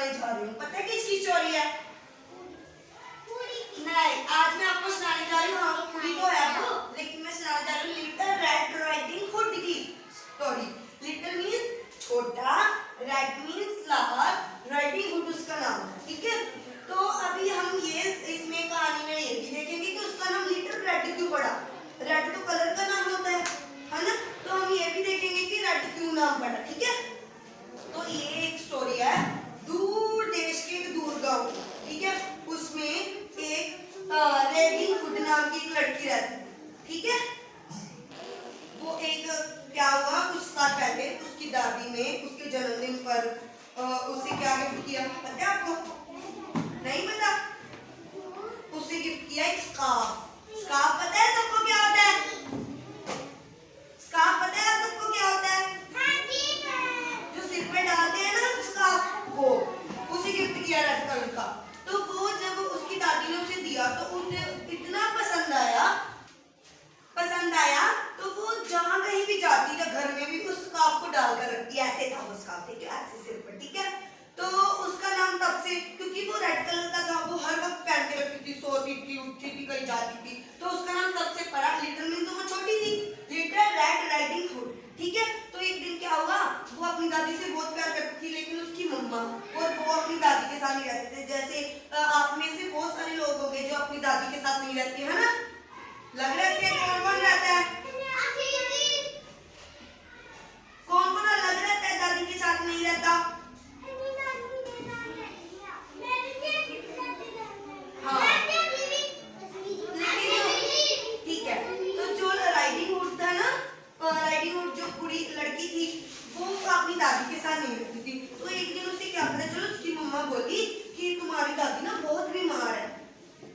सुनाने जा रही हूँ। पता है किसकी स्टोरी है? नहीं, आज मैं आपको सुनाने जा रही हूँ, भी तो है वो, लेकिन मैं सुनाने जा रही हूँ लिटिल रेड राइडिंग हुड की स्टोरी। लिटिल मीन्स छोटा, रेड मीन्स लाल, राइडिंग हुड उसका नाम है, ठीक है। तो अभी हम ये इसमें कहानी में ये भी देखेंगे कि उसका नाम लिटिल रेड क्यों पड़ा। रेड तो कलर का नाम होता है ना। तो हम ये भी देखेंगे कि रेड क्यों नाम पड़ा, ठीक है। तो ये एक स्टोरी है दूर देश के एक दूर गांव, ठीक है। उसमें एक रेडिंग हुड नाम की एक लड़की रहती है, ठीक है। वो एक क्या हुआ, कुछ साल पहले उसकी दादी ने उसके जन्मदिन पर उसे क्या गिफ्ट किया, पता है आपको? नहीं पता? उसे गिफ्ट किया एक स्कार्फ। स्कार्फ पता है सबको क्या होता है? स्कार्फ पता है सबको क्या होता है? जो सिर पे डालते हैं ना स्कार्फ, वो उसे गिफ्ट किया रेड कलर का। तो वो जब उसकी दादी ने उसे दिया तो उसे इतना पसंद आया तो वो जहाँ कहीं भी जाती है घर में भी उस स्कार्फ को डालकर रखती है। ऐसे था वो स्कार्फ, ठीक है, ऐसे सिर पर, ठीक है। तो उसका नाम तब से, क्योंकि वो रेड कलर का था, वो हर वक्त पहन के रखती थी, सोती थी, उठती थी, कहीं जाती थी, तो उसका नाम तब से पड़ा। लिटिल मीन्स तो वो छोटी थी, लिटिल रेड राइडिंग हुड, ठीक है। तो एक दिन क्या हुआ, वो अपनी दादी से बहुत प्यार करती थी, लेकिन उसकी मम्मा और वो अपनी दादी के साथ नहीं रहते थे। जैसे आप में से बहुत सारे लोग हो गए जो अपनी दादी के साथ नहीं रहते, है ना? लग रहते हैं, कौन कौन रहता है? कौन कौन अलग रहता है, दादी के साथ नहीं रहता? हाँ, ठीक है। तो जो राइडिंग हुड था ना, राइडिंग हुड जो पूरी लड़की थी, वो अपनी दादी के साथ नहीं रहती थी। तो एक दिन उसे क्या पता चलो, उसकी मम्मा बोली कि तुम्हारी दादी ना बहुत बीमार है।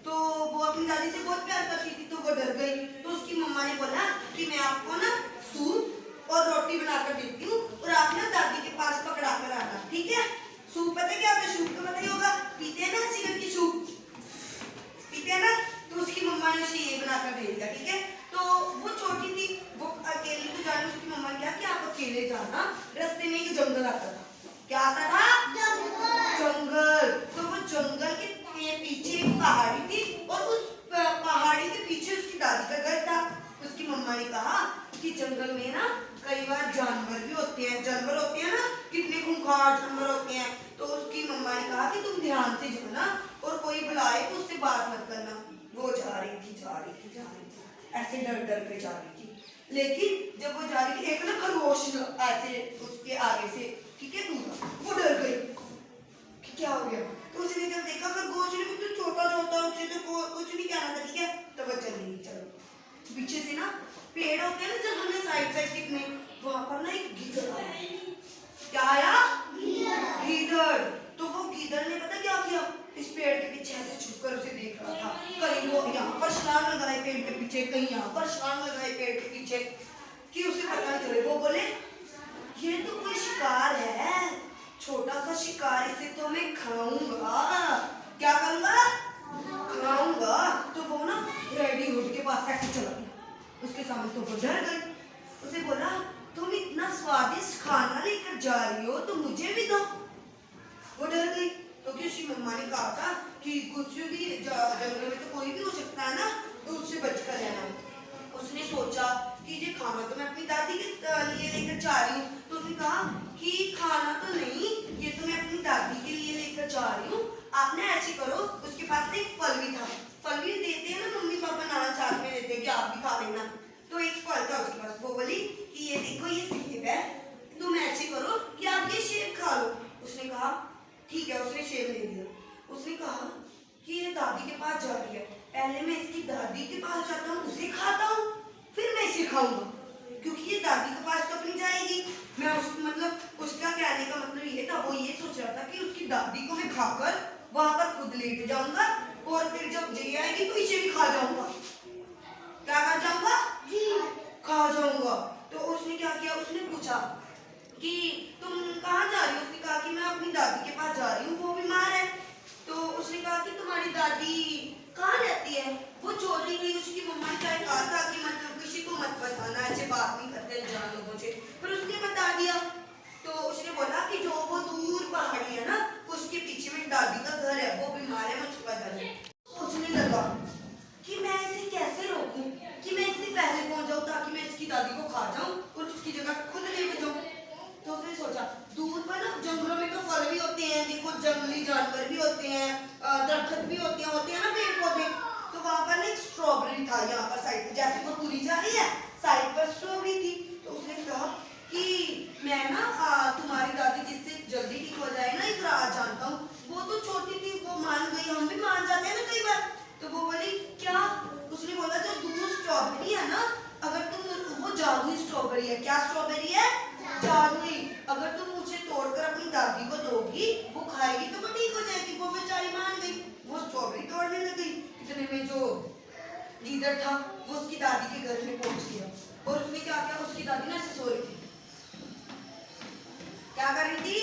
तो वो अपनी दादी से बहुत प्यार करती थी, तो वो डर गई। तो उसकी मम्मा ने बोला कि मैं आपको ना सूप और रोटी बनाकर देती हूँ और आप ना दादी के पास पकड़ा कर आना, ठीक है। सूप पता है क्या होता है? सूप तो पता ही होगा, पीते हैं ना हंसी करके, सूप पीते हैं ना। तो उसकी मम्मा ने उसे ये बनाकर दे दिया, ठीक है। तो वो छोटी थी, वो अकेली तो जाने, उसकी मम्मा ने कहा कि आप अकेले जाना। रास्ते में एक जंगल आता था। क्या आता था? जंगल। तो वो जंगल के पीछे एक पहाड़ी थी और उस पहाड़ी के पीछे उसकी दादी का घर था। उसकी मम्मा ने कहा कि जंगल में ना कई बार जानवर भी होते हैं, जानवर होते हैं ना, कितने खूंखार जानवर होते हैं। तो उसकी मम्मा ने कहा कि तुम ध्यान से जाना और कोई बुलाए तो उससे बात मत करना। वो जा रही थी, ऐसे डर डर के जा रही थी। लेकिन जब वो जा रही थी, एक ना खरगोश ऐसे उसके आगे से, ठीक है, वो डर गई कि क्या हो गया। तो उसने जब देखा खरगोश ने तो छोटा उसे तो कुछ नहीं कहना था, ठीक है। तो वो चली, चलो पीछे से ना पेड़ होते हैं ना जंगल में साइड दिखने, वहां पर ना एक गीदड़ आया। क्या आया? गीदड़। तो वो गीदड़ ने पता क्या किया, इस पेड़ के पीछे ऐसे छुपकर उसे देख रहा था। कहीं वो यहाँ पर छलांग लगाए पेड़ के पीछे, कहीं यहाँ पर छलांग लगाए पेड़ के पीछे, कि उसे पता नहीं चले। वो बोले ये तो कोई शिकार है, छोटा सा शिकार, इसे तो मैं खाऊंगा। क्या करूंगा? खाऊंगा। तो वो ना रेडी हुड के पास ऐसे चला गया, उसके सामने। तो वो डर गई, उसे बोला तुम इतना स्वादिष्ट खाना लेकर जा रही हो तो मुझे भी दो। वो डर गई क्योंकि उसकी मम्मा ने कहा था कि कुछ भी जंगल में तो कोई भी हो सकता है ना, तो उससे बचकर रहना। उसने सोचा कि ये खाना तो मैं अपनी दादी के लिए लेकर जा रही हूँ। तो उसने कहा कि खाना तो नहीं, ये तो मैं अपनी दादी के लिए लेकर जा रही हूँ। आपने ऐसे करो, उसके पास एक फल भी था। फल भी देते हैं ना मम्मी पापा, नाना साथ में देते हैं कि आप भी खा लेना। तो एक फल था उसके पास। वो बोली कि ये देखो ये सेब है, तुम ऐसे करो कि आप ये सेब खा लो। उसने कहा ठीक है, उसने सेब ले लिया। उसने कहा कि ये दादी के पास जा रही है, पहले मैं इसकी दादी के पास जाता हूँ, उसे खाता हूँ, फिर मैं इसे खाऊंगा, क्योंकि ये दादी के पास तो अपनी जाएगी। मैं उसका कहने का मतलब ये था, वो ये सोच रहा था कि उसकी दादी को मैं खाकर वहां पर खुद लेट जाऊंगा और फिर जब जी आएगी तो इसे भी खा जाऊंगा। क्या खा जाऊंगा? खा जाऊंगा। तो उसने क्या किया, उसने पूछा कि तुम कहाँ जा रही हो? उसने कहा कि मैं अपनी दादी के पास जा रही हूँ, वो बीमार है। तो उसने कहा कि तुम्हारी दादी कहाँ रहती है? वो चोरी गई। उसकी मम्मा ने चाहे कहा था कि मतलब किसी को मत बताना, ऐसे बात नहीं करते अनजान लोगों से, पर उसने बता दिया। तो उसने बोला कि जो वो दूर पहाड़ी है ना, उसके जंगली जानवर भी होते हैं, दरख्त भी होते हैं ना, पेड़ पौधे। तो वहां पर ना एक स्ट्रॉबेरी था, यहाँ पर साइड पर, जैसे वो पूरी जा रही है साइड पर स्ट्रॉबेरी थी। तो उसने कहा कि मैं ना तुम्हारी दादी जिससे जल्दी ठीक हो जाए ना एक राज जानता हूँ। वो तो छोटी थी, वो मान गई, हम भी मान जाते हैं ना कई बार। तो वो बोली क्या? उसने बोला जो दूर स्ट्रॉबेरी है ना, अगर तुम, वो जादुई स्ट्रॉबेरी है। क्या स्ट्रॉबेरी है? जादुई। अगर तुम उसे तोड़कर अपनी दादी को दोगी, वो खाएगी तो वो ठीक हो जाएगी। वो बेचारी मान गई, वो स्ट्रॉबेरी तोड़ने लग गई। इतने में जो गीदड़ था वो उसकी दादी के घर में पहुंच गया। और उसने क्या किया, उसकी दादी ना ऐसे सो रही थी। क्या कर रही थी?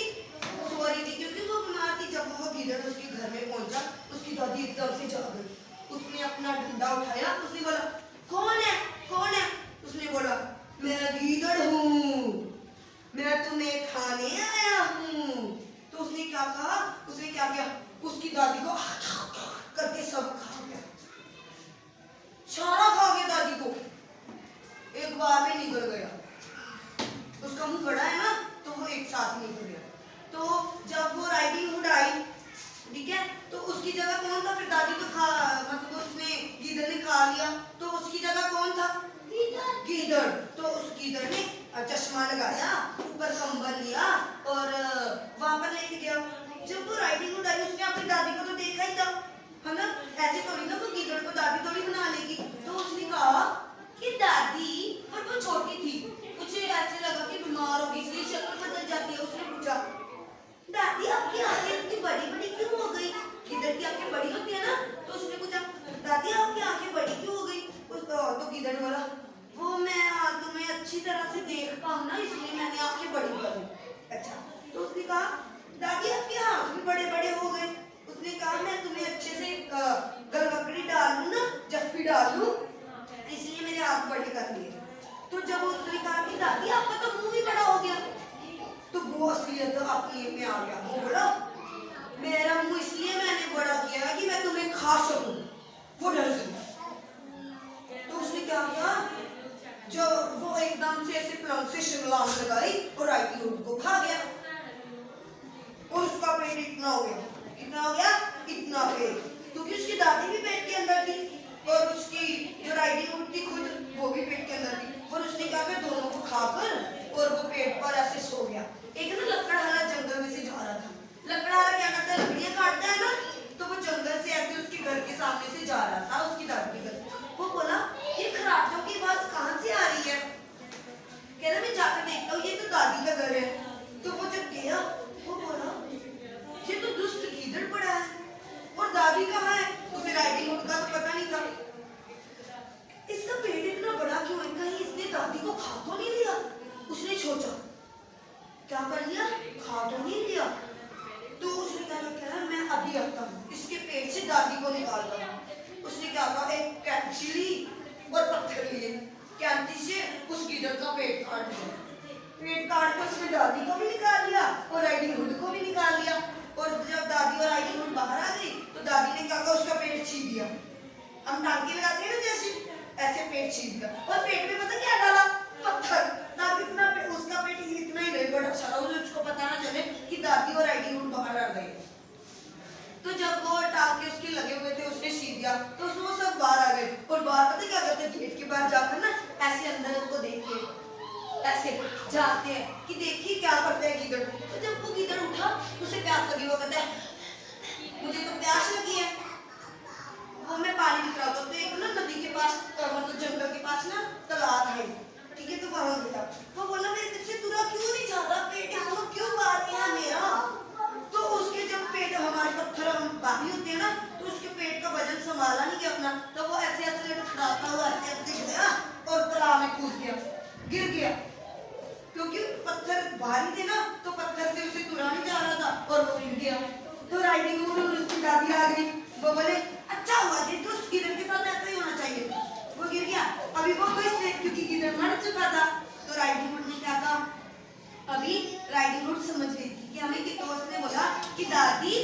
सो रही थी, क्योंकि वो बीमार थी। जब वो गीदड़ उसके घर में पहुंचा, उसकी दादी एकदम से जाग गई। उसने अपना डंडा उठाया, उसने बोला कौन है, कौन है? उसने बोला मैं गीदड़ हूँ, मैं तुम्हें खाने आया हूँ। तो उसने क्या कहा, उसने क्या किया, उसकी दादी को करके सब खा गया, सारा खा गया दादी को, एक बार में निकल गया। उसका मुंह बड़ा है ना, तो वो एक साथ निकल गया। तो जब वो राइडिंग हुड आई, ठीक है, तो उसकी जगह कौन था? फिर दादी तो खा, मतलब उसने गीदड़ ने खा लिया, तो उसकी जगह कौन था? गीदड़। तो उस गीदड़ ने चश्मा लगाया, ऊपर कंबल लिया और वहां पर लेट गया। जब वो राइडिंग हुड आई, उसने अपनी दादी को तो देखा ही था, है ना? ऐसे थोड़ी ना वो गीदड़ को दादी थोड़ी बना लेगी। तो उसने कहा कि दादी, पर वो छोटी थी, उसे ऐसे लगा कि बीमार होगी इसलिए शक्ल बदल जाती है। उसने पूछा दादी आपकी आंखें इतनी बड़ी बड़ी क्यों हो गई? गीदड़ की आंखें बड़ी होती है ना। तो उसने पूछा दादी आपकी आंखें बड़ी क्यों हो गई? तो गीदड़ बोला वो मैं तुम्हें अच्छी तरह से देख पाऊं ना, इसलिए मैंने आंखें बड़ी कर दी। अच्छा। तो उसने कहा दादी आपके हाथ भी बड़े बड़े हो गए। उसने कहा मैं तुम्हें अच्छे से गलवकड़ी डाल लूं ना, जफ्फी डाल लूं, इसलिए मेरे हाथ बड़े कर लिए। तो जब उसने कहा कि दादी आपका तो मुंह भी बड़ा हो गया, तो वो असलियत अपने में आ गया। वो बोला मेरा मुंह इसलिए मैंने बड़ा किया कि मैं तुम्हें खा सकूं। वो डर गया। तो उसने क्या किया, जो वो एकदम से ऐसे प्लंग से छलांग लगाई और राइडिंग हुड को खा गया। और उसका पेट इतना हो गया, कितना हो गया? इतना पेट, क्योंकि उसकी दादी भी पेट के अंदर थी और उसकी जो राइडिंग हुड थी खुद, वो भी पेट के अंदर थी। और उसने क्या किया, दोनों को खाकर और वो पेट पर ऐसे सो गया। एक ना लकड़हारा जंगल में से जा रहा था। लकड़हारा क्या करता है, लकड़ियां काटता है ना, तो वो जंगल से ऐसे उसके घर के सामने से जा रहा था, उसकी दादी के घर। वो बोला ये खराटों की आवाज कहाँ से आ रही है? कह रहा मैं जाकर देखता हूँ, ये तो दादी का घर है। तो वो जब गया, वो बोला ये तो दुष्ट गीदड़ पड़ा है, और दादी कहाँ है? उसे राइडिंग हुड का तो पता नहीं था। इसका पेट इतना बड़ा क्यों है, कहीं इसने दादी को खा तो नहीं लिया? उसने सोचा, क्या कर लिया? खा तो नहीं लिया। तो उसने क्या किया, मैं अभी आता हूँ, इसके पेट से दादी को निकालता हूँ। उसने क्या कहा, एक कैंची ली और पत्थर लिए, कैंची से उस गीदड़ का पेट काट दिया। पेट काट कर उसने दादी को भी निकाल लिया और राइडिंग हुड को भी निकाल लिया। और जब दादी और राइडिंग हुड बाहर आ गई, तो दादी ने क्या कहा, उसका पेट छीन दिया। हम टांके लगाते हैं ना जैसे, ऐसे पेट छीन दिया। और पेट में पता क्या डाला? पत्थर, ताकि उसका पेट इतना ही रहे, बड़ा सारा, उसको पता ना चले कि दादी और राइडिंग हुड बाहर आ गए। तो जब वो टांके उसके लगे हुए थे, उसने छीन दिया, तो वो सब बाहर आ गए। और बाहर पता क्या करते हैं, गेट के बाहर जाकर ना ऐसे अंदर को देख के ऐसे जाते हैं कि देखिए क्या करता है गीदड़। तो जब वो गीदड़ उठा, उसे प्यास लगी, वो कहता है मुझे तो प्यास लगी है, वो मैं पानी निकलता। तो एक ना नदी के पास, मतलब जंगल के पास ना तालाब है, ठीक है, तो वहां गया। वो बोला मेरे पीछे तुरा क्यों नहीं जा रहा, पेट यहाँ क्यों भारी है मेरा? तो उसके जब पेट, हमारे पत्थर भारी होते हैं ना, तो उसके पेट का वजन संभाला नहीं गया अपना, तो वो ऐसे ऐसे लटखड़ाता हुआ ऐसे ऐसे गया और तालाब में कूद गया, गिर गया। क्योंकि पत्थर भारी थे ना, तो पत्थर से उसे तुरा नहीं जा रहा था और वो गिर गया। तो राइडिंग हुड और उसकी दादी आ गई। वो बोले अच्छा हुआ, ये तो गीदड़ के साथ ऐसा ही होना चाहिए। वो गिर गया, अभी वो खुश थे क्योंकि गीदड़ मर चुका था। तो राइडिंग हुड ने क्या कहा, अभी राइडिंग हुड समझ गई थी कि हमें, कि तो उसने बोला कि दादी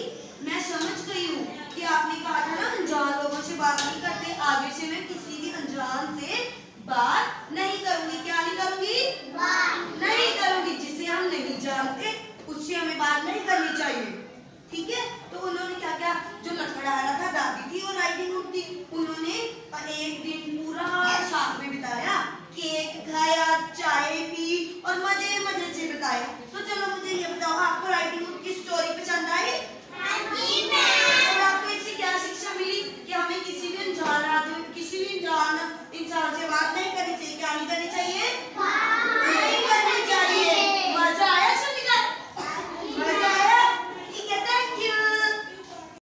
मैं समझ गई हूँ कि आपने कहा था ना अनजान लोगों से बात नहीं करते, आगे से मैं किसी भी अनजान से बात नहीं करूंगी। क्या नहीं करूंगी? बात नहीं करूंगी। जिसे हम नहीं जानते उससे हमें बात नहीं करनी चाहिए, ठीक है?